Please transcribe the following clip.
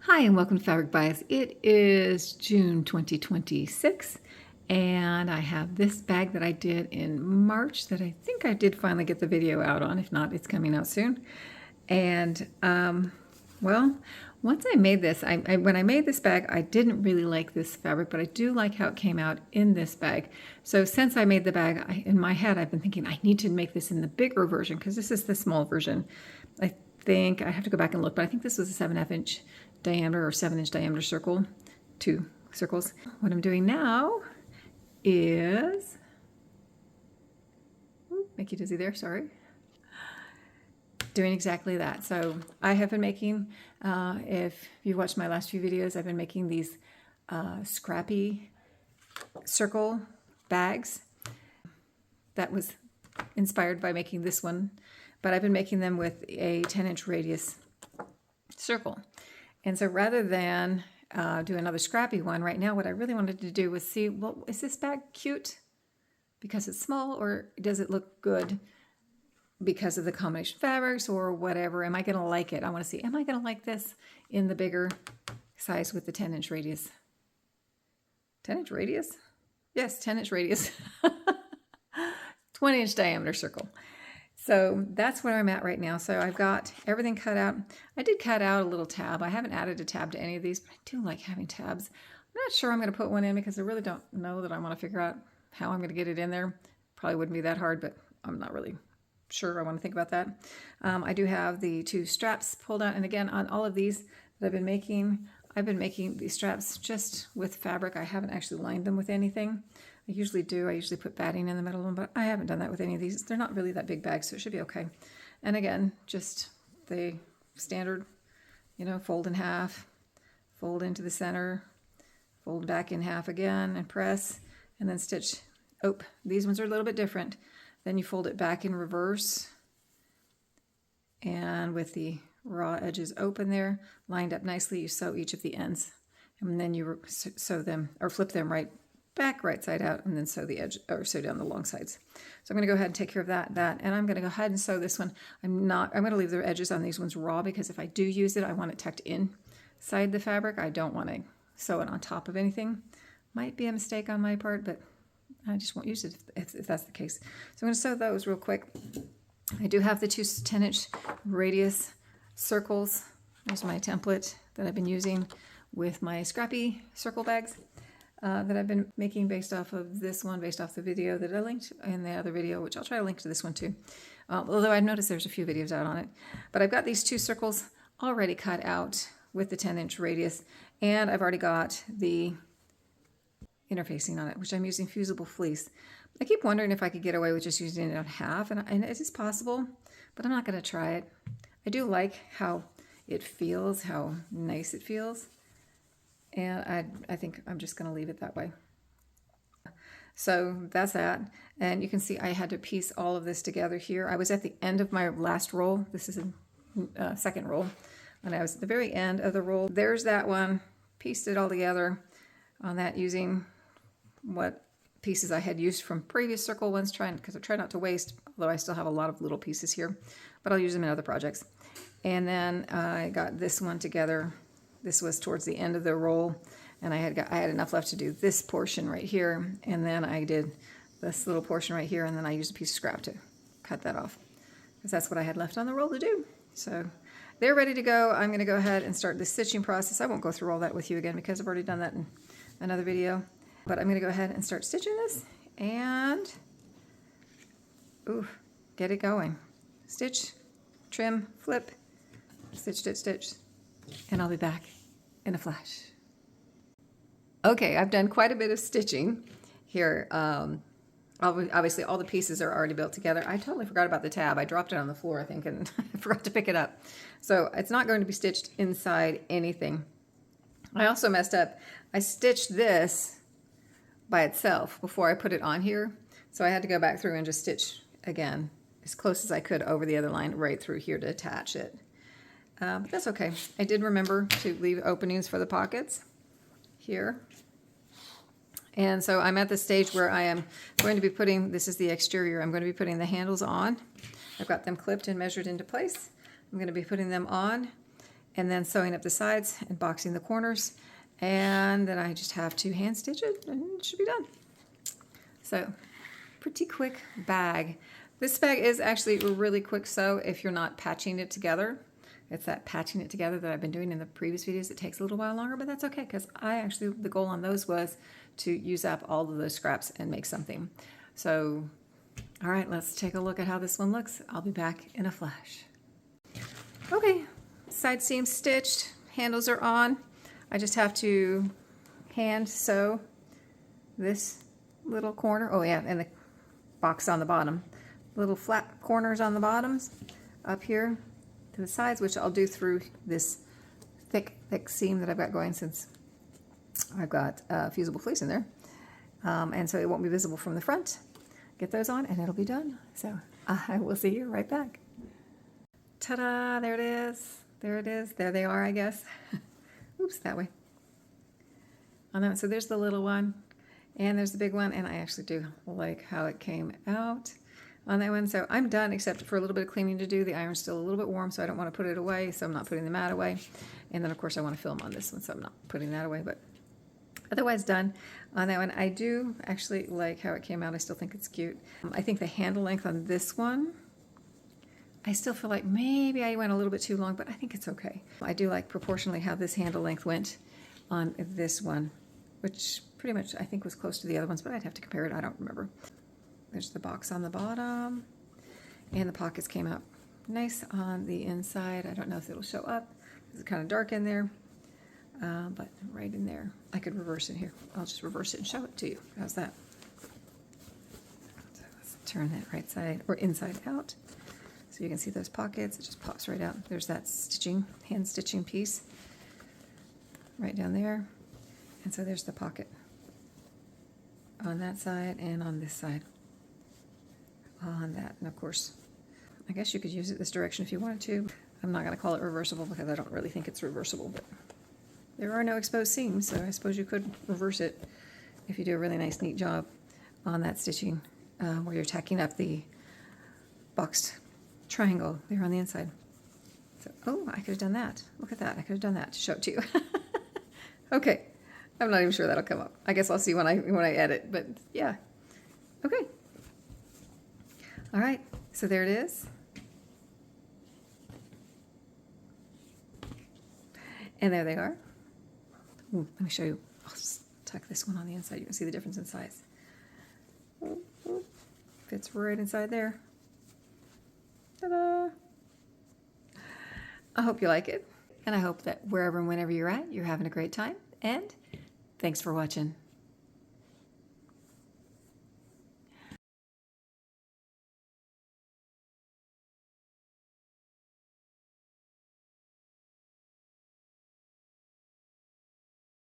Hi and welcome to Fabric Bias. It is June 2026 and I have this bag that I did in March that I think I did finally get the video out on. If not, it's coming out soon. And well, once I made this, when I made this bag, I didn't really like this fabric, but I do like how it came out in this bag. So since I made the bag, in my head, I've been thinking I need to make this in the bigger version because this is the small version. I think I have to go back and look, but I think this was a 7.5 inch diameter or 7-inch diameter circle, 2 circles. What I'm doing now is, make you dizzy there, sorry. Doing exactly that. So I have been making, if you've watched my last few videos, I've been making these scrappy circle bags. That was inspired by making this one, but I've been making them with a 10-inch radius circle. And so rather than do another scrappy one, right now what I really wanted to do was see, well, is this bag cute because it's small, or does it look good because of the combination fabrics or whatever? Am I going to like it? I want to see, am I going to like this in the bigger size with the 10-inch radius? 10-inch radius? Yes, 10-inch radius. 20-inch diameter circle. So that's where I'm at right now. So I've got everything cut out. I did cut out a little tab. I haven't added a tab to any of these, but I do like having tabs. I'm not sure I'm going to put one in because I really don't know that I want to figure out how I'm going to get it in there. Probably wouldn't be that hard, but I'm not really sure I want to think about that. I do have the 2 straps pulled out. And again, on all of these that I've been making these straps just with fabric. I haven't actually lined them with anything. I usually do. I usually put batting in the middle of them, but I haven't done that with any of these. They're not really that big bags, so it should be okay. And again, just the standard, you know, fold in half, fold into the center, fold back in half again, and press, and then stitch. Oh, these ones are a little bit different. Then you fold it back in reverse, and with the raw edges open there, lined up nicely, you sew each of the ends, and then you sew them, or flip them right back, right side out, and then sew the edge, or sew down the long sides. So I'm going to go ahead and take care of that, and I'm going to go ahead and sew this one. I'm going to leave the edges on these ones raw because if I do use it, I want it tucked inside the fabric. I don't want to sew it on top of anything. Might be a mistake on my part, but I just won't use it if that's the case. So I'm going to sew those real quick. I do have the 2 10-inch radius circles. There's my template that I've been using with my scrappy circle bags. That I've been making based off of this one, based off the video that I linked in the other video, which I'll try to link to this one too. Although I've noticed there's a few videos out on it. But I've got these 2 circles already cut out with the 10-inch radius, and I've already got the interfacing on it, which I'm using fusible fleece. I keep wondering if I could get away with just using it on half, and it is possible, but I'm not going to try it. I do like how it feels, how nice it feels. And I think I'm just going to leave it that way. So that's that. And you can see I had to piece all of this together here. I was at the end of my last roll. This is a second roll. And I was at the very end of the roll. There's that one. Pieced it all together on that using what pieces I had used from previous circle ones, because I try not to waste, although I still have a lot of little pieces here. But I'll use them in other projects. And then I got this one together. This was towards the end of the roll, and I had enough left to do this portion right here, and then I did this little portion right here, and then I used a piece of scrap to cut that off, because that's what I had left on the roll to do. So they're ready to go. I'm going to go ahead and start the stitching process. I won't go through all that with you again because I've already done that in another video, but I'm going to go ahead and start stitching this, and get it going. Stitch, trim, flip, stitch, stitch, stitch. And I'll be back in a flash. Okay, I've done quite a bit of stitching here. Obviously, all the pieces are already built together. I totally forgot about the tab. I dropped it on the floor, I think, and I forgot to pick it up. So it's not going to be stitched inside anything. I also messed up. I stitched this by itself before I put it on here. So I had to go back through and just stitch again as close as I could over the other line right through here to attach it. But that's okay. I did remember to leave openings for the pockets here. And so I'm at the stage where I am going to be putting, this is the exterior, I'm going to be putting the handles on. I've got them clipped and measured into place. I'm going to be putting them on. and then sewing up the sides and boxing the corners. And then I just have to hand stitch it and it should be done. So pretty quick bag. This bag is actually a really quick sew if you're not patching it together. It's that patching it together that I've been doing in the previous videos. It takes a little while longer, but that's okay because the goal on those was to use up all of those scraps and make something. So, all right, let's take a look at how this one looks. I'll be back in a flash. Okay, side seam stitched, handles are on. I just have to hand sew this little corner. Oh yeah, and the box on the bottom. Little flat corners on the bottoms up here to the sides, which I'll do through this thick seam that I've got going since I've got fusible fleece in there. And so it won't be visible from the front. Get those on and it'll be done. So I will see you right back. Ta-da, there it is. There it is. There they are, I guess. Oops, that way. On that one. So there's the little one and there's the big one, and I actually do like how it came out on that one. So I'm done except for a little bit of cleaning to do. The iron's still a little bit warm, so I don't want to put it away, so I'm not putting the mat away. And then of course I want to film on this one, so I'm not putting that away, but otherwise done on that one. I do actually like how it came out. I still think it's cute. I think the handle length on this one, I still feel like maybe I went a little bit too long, but I think it's okay. I do like proportionally how this handle length went on this one, which pretty much I think was close to the other ones, but I'd have to compare it. I don't remember. There's the box on the bottom, and the pockets came out nice on the inside. I don't know if it'll show up. It's kind of dark in there, but right in there. I could reverse it here. I'll just reverse it and show it to you. How's that? So let's turn that right side or inside out so you can see those pockets. It just pops right out. There's that stitching, hand stitching piece right down there. And so there's the pocket on that side and on this side on that. And of course, I guess you could use it this direction if you wanted to. I'm not going to call it reversible because I don't really think it's reversible, but there are no exposed seams, so I suppose you could reverse it if you do a really nice, neat job on that stitching where you're tacking up the boxed triangle there on the inside. So, oh, I could have done that. Look at that. I could have done that to show it to you. Okay. I'm not even sure that'll come up. I guess I'll see when I edit, but yeah. Okay. All right, so there it is. And there they are. Ooh, let me show you. I'll just tuck this one on the inside. You can see the difference in size. Ooh, ooh. Fits right inside there. Ta-da! I hope you like it, and I hope that wherever and whenever you're at, you're having a great time, and thanks for watching.